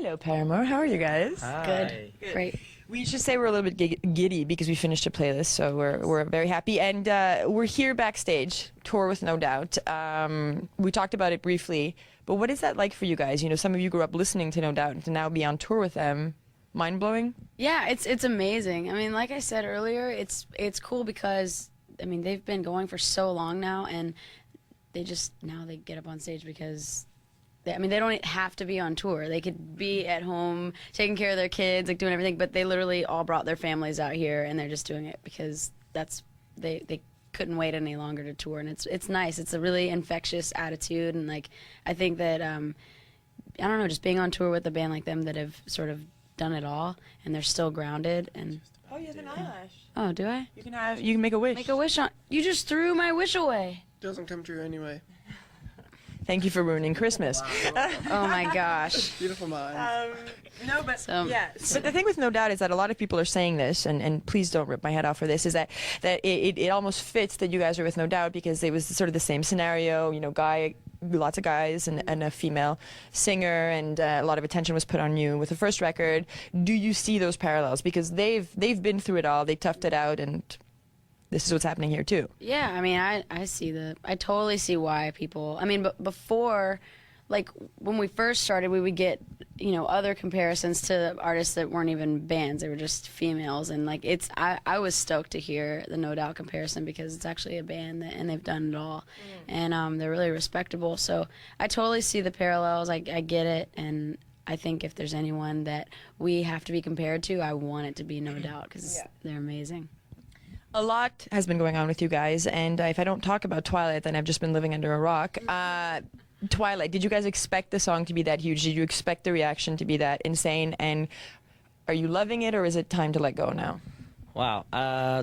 Hello, Paramore. How are you guys? Hi. Good. Great. We should say we're a little bit giddy because we finished a playlist, so we're very happy. And we're here backstage, tour with No Doubt. We talked about it briefly, but what is that like for you guys? You know, some of you grew up listening to No Doubt, and to now be on tour with them, mind-blowing? Yeah, it's amazing. I mean, like I said earlier, it's cool because, I mean, they've been going for so long now, and they get up on stage because they don't have to be on tour. They could be at home taking care of their kids, like doing everything, but they literally all brought their families out here, and they're just doing it because they couldn't wait any longer to tour, and it's nice. It's a really infectious attitude, and like I think that I don't know, just being on tour with a band like them that have sort of done it all, and they're still grounded. And Oh, you have an eyelash. oh, do I? You can make a wish. Make a wish on. You just threw my wish away. Doesn't come true anyway. Thank you for ruining Christmas. Oh my gosh. Beautiful mind. But the thing with No Doubt is that a lot of people are saying this, and please don't rip my head off for this, is that it almost fits that you guys are with No Doubt because it was sort of the same scenario, you know, lots of guys and a female singer, and a lot of attention was put on you with the first record. Do you see those parallels? Because they've been through it all, they toughed it out, and this is what's happening here too. Yeah, I mean, I totally see why people, I mean, but before, like, when we first started, we would get, you know, other comparisons to artists that weren't even bands. They were just females, and like, I was stoked to hear the No Doubt comparison because it's actually a band and they've done it all, and they're really respectable. So I totally see the parallels. I get it, and I think if there's anyone that we have to be compared to, I want it to be No Doubt because they're amazing. A lot has been going on with you guys, and if I don't talk about Twilight, then I've just been living under a rock. Twilight, did you guys expect the song to be that huge? Did you expect the reaction to be that insane? And are you loving it, or is it time to let go now? Wow.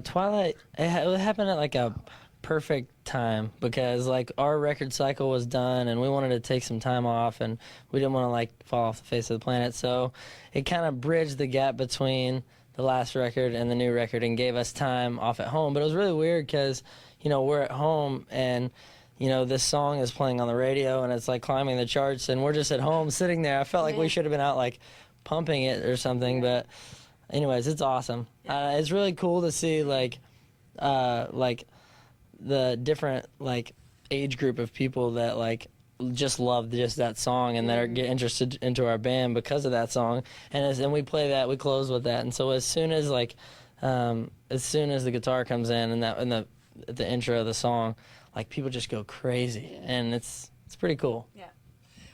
Twilight, it happened at like a perfect time because like our record cycle was done and we wanted to take some time off and we didn't want to like fall off the face of the planet. So it kind of bridged the gap between the last record and the new record and gave us time off at home. But it was really weird because, you know, we're at home and, you know, this song is playing on the radio and it's like climbing the charts and we're just at home sitting there. I felt like we should have been out like pumping it or something. But anyways, it's awesome. It's really cool to see like the different like age group of people that like just love just that song and that are get interested into our band because of that song, and we play that, we close with that, and so as soon as the guitar comes in and the intro of the song, like people just go crazy, and it's pretty cool. Yeah.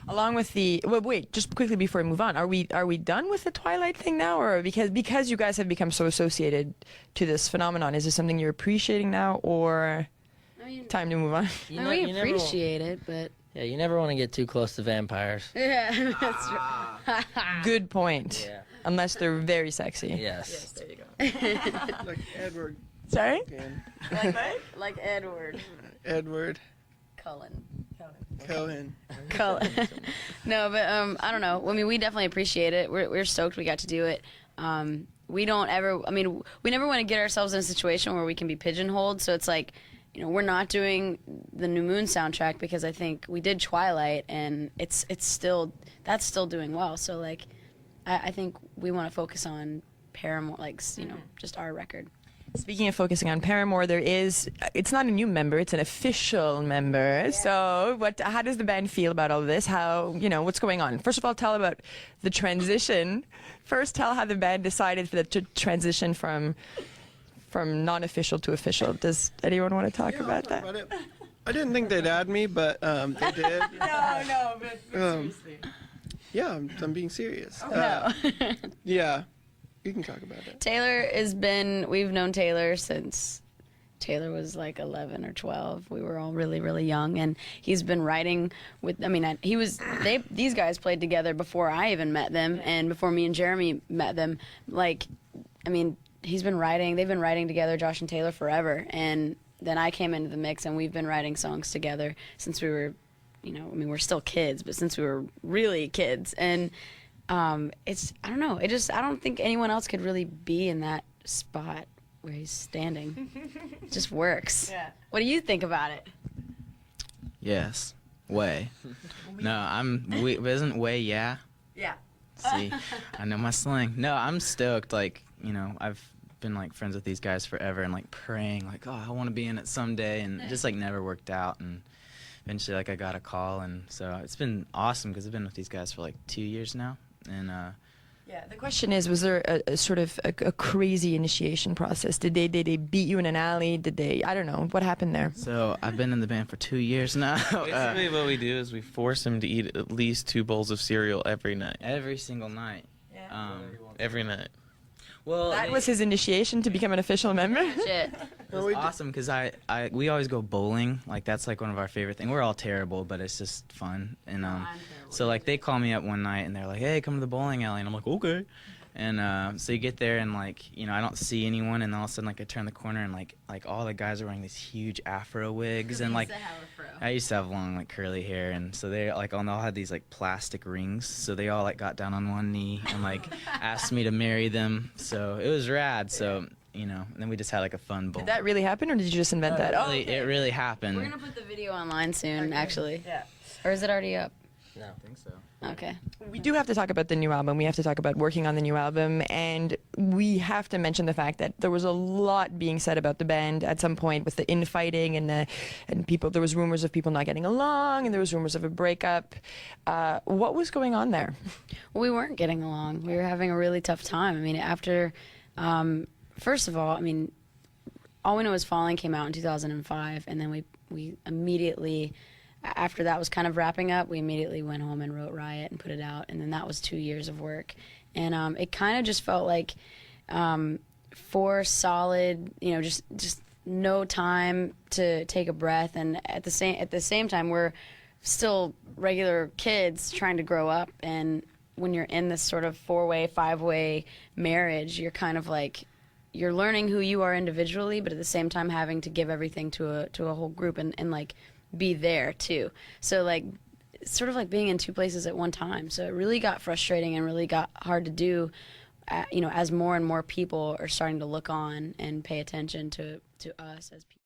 Along with the wait, just quickly before we move on, are we done with the Twilight thing now, or because you guys have become so associated to this phenomenon, is this something you're appreciating now, or time to move on? We appreciate it, but yeah, you never want to get too close to vampires. yeah, that's right. Good point. Yeah. Unless they're very sexy. Yes. There you go. Like Edward. Sorry? Again. like Edward Edward Cullen. Cohen. No, but I don't know. I mean, we definitely appreciate it. We're stoked we got to do it. We never want to get ourselves in a situation where we can be pigeonholed. So it's like, you know, we're not doing the New Moon soundtrack because I think we did Twilight and that's still doing well. So like, I think we want to focus on Paramore, like, you know, just our record. Speaking of focusing on Paramore, it's not a new member, it's an official member. Yeah. So how does the band feel about all of this? What's going on? First of all, tell about the transition. First, tell how the band decided to transition from non-official to official. Does anyone want to talk about that? About it. I didn't think they'd add me, but they did. No, but seriously. Yeah, I'm being serious. No. Yeah, you can talk about it. We've known Taylor since Taylor was like 11 or 12. We were all really, really young, and he's been writing with, these guys played together before I even met them, and before me and Jeremy met them. Like, I mean, they've been writing together, Josh and Taylor, forever, and then I came into the mix, and we've been writing songs together since we were, we're still kids, but since we were really kids, and I don't know, I don't think anyone else could really be in that spot where he's standing. It just works. Yeah. What do you think about it? Yes, way. No, isn't way, yeah? Yeah. See, I know my slang. No, I'm stoked. Like, you know, I've been like friends with these guys forever and like praying like, oh, I want to be in it someday, and it just like never worked out. And eventually like I got a call, and so it's been awesome because I've been with these guys for like 2 years now. And yeah, the question is, was there a sort of a crazy initiation process? Did they beat you in an alley? Did they, I don't know, what happened there? so I've been in the band for 2 years now. Basically, what we do is we force him to eat at least 2 bowls of cereal every night. Every single night. Every night. Well, That was his initiation to become an official member? Shit. It was awesome because we always go bowling. Like, that's like one of our favorite things. We're all terrible, but it's just fun. And so like they call me up one night and they're like, hey, come to the bowling alley, and I'm like, okay. And so you get there and like, you know, I don't see anyone, and all of a sudden like I turn the corner and like all the guys are wearing these huge afro wigs, and like I used to have long like curly hair, and so they like all had these like plastic rings, so they all like got down on one knee and like asked me to marry them. So it was rad. So, you know, and then we just had like a fun bowl. Did that really happen, or did you just invent that? It really happened. We're gonna put the video online soon, actually. Yeah. Or is it already up? No, I think so. Okay. We do have to talk about the new album. We have to talk about working on the new album, and we have to mention the fact that there was a lot being said about the band at some point with the infighting and people. There was rumors of people not getting along, and there was rumors of a breakup. What was going on there? Well, we weren't getting along. We were having a really tough time. I mean, after, first of all, I mean, All We Know Is Falling came out in 2005, and then we immediately, after that was kind of wrapping up, we immediately went home and wrote Riot and put it out, and then that was 2 years of work. And it kind of just felt like 4 solid, you know, just no time to take a breath, and at the same time we're still regular kids trying to grow up, and when you're in this sort of 4-way, 5-way marriage, you're kind of like, you're learning who you are individually, but at the same time having to give everything to a whole group and like be there too. So like, it's sort of like being in 2 places at one time. So it really got frustrating and really got hard to do, you know, as more and more people are starting to look on and pay attention to us as people.